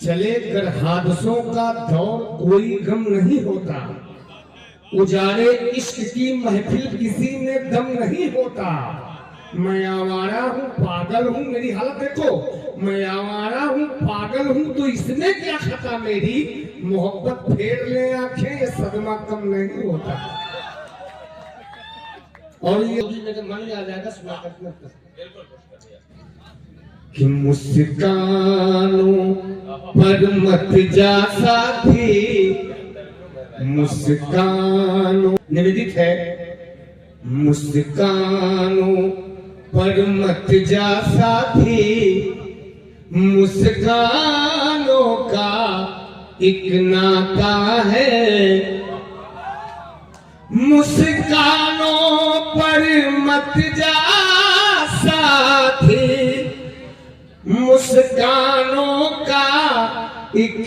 चले कर हादसों का दौर कोई गम नहीं होता, उजाड़े इश्क की महफिल किसी में दम नहीं होता। मैं आवारा हूँ पागल हूँ, मेरी हालत देखो, मैं आवारा हूँ पागल हूँ तो इसमें क्या खता मेरी, मोहब्बत फेर ले आंखें ये सदमा कम नहीं होता। और ये भी मेरे मन में आ जाएगा सुना करना कि मुस्कानों पर मत जा साथी, मुस्कानों निवेदित है, मुस्कानों पर मत जा साथी, मुस्कानों का एक नाता है, मुस्कानों पर मत जा साथी, मुस्कानों का एक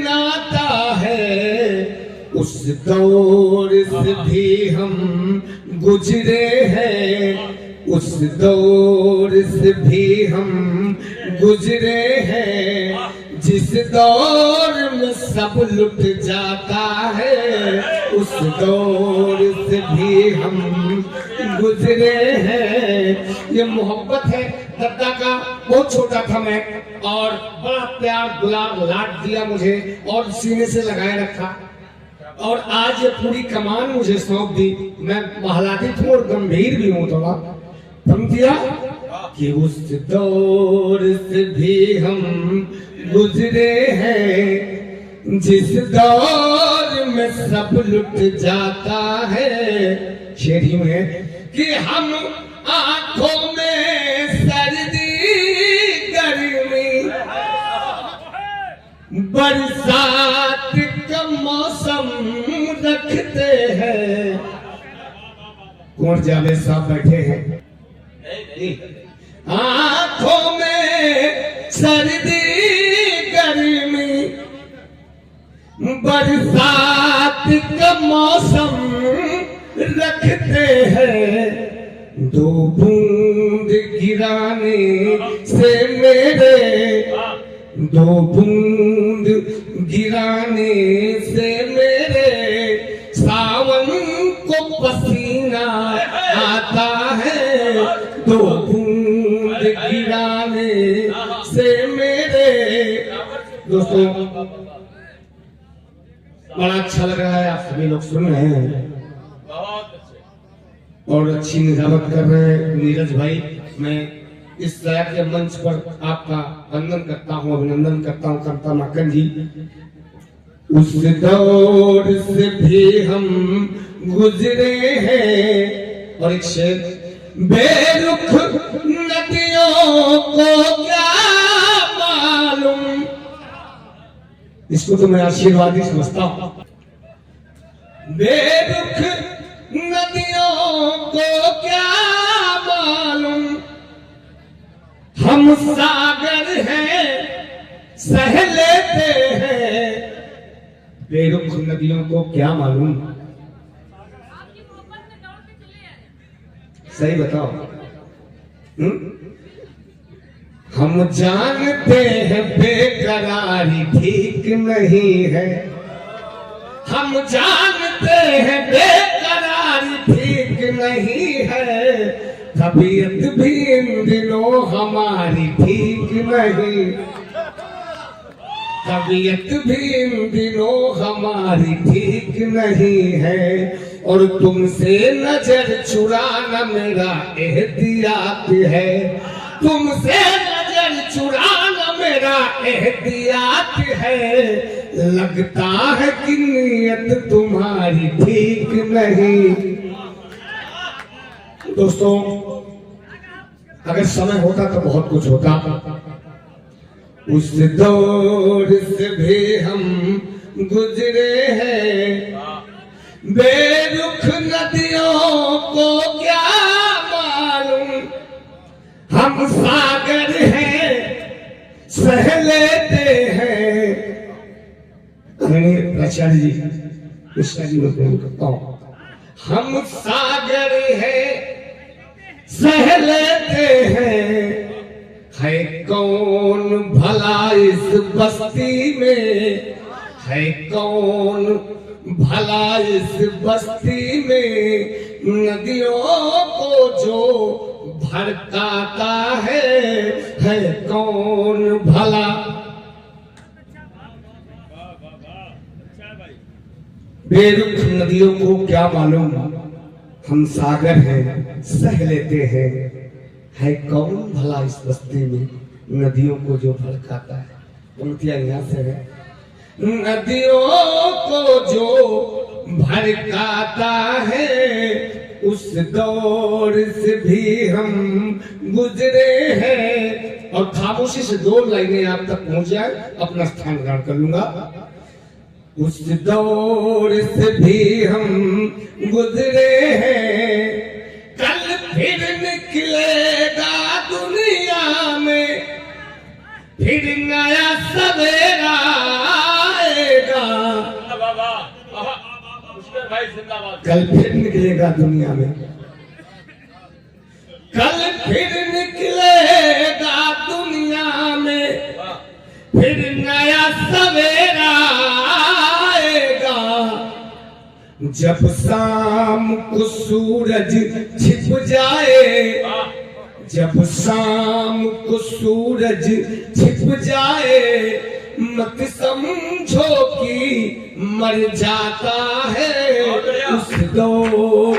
नाता है। उस दौर से भी हम गुजरे हैं, उस दौर से भी हम गुजरे हैं, जिस दौर में सब लुट जाता है, उस दौर से भी हम गुजरे हैं। ये मोहब्बत है दद्दा का, बहुत छोटा था मैं और बड़ा प्यार गुलाब लाट दिया मुझे और सीने से लगाए रखा, और आज ये पूरी कमान मुझे सौंप दी। मैं आह्लादित हूँ और गंभीर भी हूँ थोड़ा, समझिया कि उस दौर से भी हम गुजरे हैं, जिस दौर में सब लुट जाता है। शेरी में कि हम आंखों में सर्दी गर्मी बरसात का मौसम रखते हैं। कुंवर जावेद साहब बैठे हैं, आंखों में सर्दी गर्मी बरसात का मौसम रखते हैं। दो बूंद गिराने से मेरे, दो बूंद गिराने से मेरे सावन को पसीना आता है, दो बूंद गिराने से मेरे। दोस्तों बड़ा अच्छा लग रहा है, आप सभी लोग सुन रहे हैं और अच्छी निजामत कर रहे हैं नीरज भाई। मैं इस तरह के मंच पर आपका वंदन करता हूँ, अभिनंदन करता हूँ करता माकन जी। उस दौर से भी हम गुजरे हैं। और एक शेर, बेरुख नदियों को क्या मालूम, इसको तो मैं आशीर्वाद ही समझता हूँ। बेरुख नदियों को क्या मालूम, हम सागर हैं सह लेते हैं। बेरुख नदियों को क्या मालूम, सही बताओ। हम जानते हैं बेकरारी ठीक नहीं है, हम जानते हैं बेकरारी ठीक नहीं है, तबीयत भी इन दिनों हमारी ठीक नहीं, तबीयत भी इन दिनों हमारी ठीक नहीं है। और तुमसे नजर चुराना मेरा एहतियात है, तुमसे नजर चुराना मेरा एहतियात है। लगता है कि नीयत तुम्हारी ठीक नहीं। दोस्तों अगर समय होता तो बहुत कुछ होता। उस दौर से भी हम गुजरे हैं, बेरुख नदियों को क्या मालूम, हम सागर हैं सह लेते हैं। आचार्य जी कृष्णा जी में प्रेम करता हूँ। हम सागर हैं सह लेते हैं, है कौन भला इस बस्ती में, है कौन भला इस बस्ती में, नदियों को जो भड़काता है कौन भला। बेरुख नदियों को क्या मालूम, हम सागर हैं सह लेते हैं, है कौन भला इस बस्ती में, नदियों को जो भड़काता है। पंक्तियां यहाँ से है, नदियों को जो भड़काता है, उस दौर से भी हम गुजरे हैं। और खामोशी से 2 लाइनें आप तक पहुंच जाए, अपना स्थान ग्रहण कर लूंगा। उस दौर से भी हम गुजरे हैं, कल फिर निकलेगा दुनिया में, फिर नया सवेरा आएगा। कल फिर निकलेगा दुनिया में, कल फिर निकलेगा दुनिया में, फिर नया सवेरा आएगा। जब शाम को सूरज छिप जाए, जब शाम को सूरज छिप जाए, मत समझो कि मर जाता है उस दौर।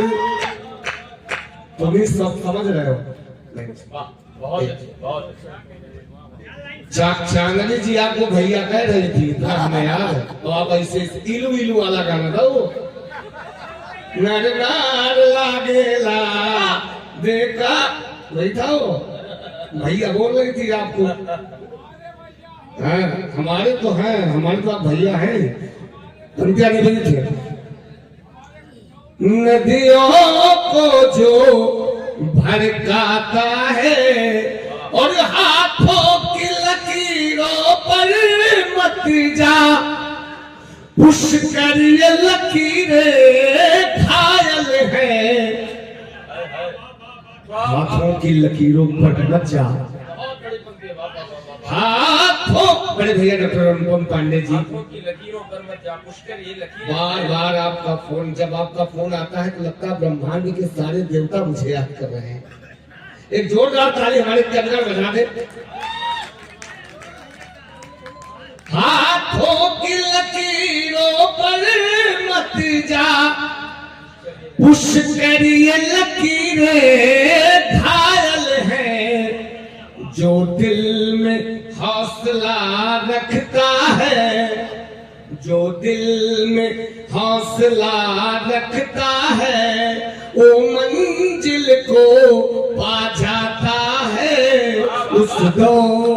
तुम ही सब समझ रहे हो। बहुत अच्छा। चांदनी जी आपको भैया कह रही थी था, हमें याद है। तो आप ऐसे इलू इलू वाला गाना दो, नर नार लागेला देखा वही था वो भैया बोल रही थी आपको। हमारे तो हैं, हमारे तो आप भैया हैं। पंक्तियां नहीं बनी थी, नदियों को जो भड़काता है, और हाथों की लकीरों पर मत जा, पुष्कर ये लकीरें घायल है। हाथों की लकीरों पर मत जा, हाथों, बड़े भैया डॉक्टर अनुपम पांडे जी, बार बार आपका फोन, जब आपका फोन आता है तो लगता है ब्रह्मांड के सारे देवता मुझे याद कर रहे हैं। एक जोरदार ताली हमारे कैमरा बजा दे। हाथों की लकीरों पर मत जा, पुष्कर ये लकीरें घायल है। जो दिल में हौसला रखता है, जो दिल में हौसला रखता है, वो मंजिल को पा जाता है उस दौर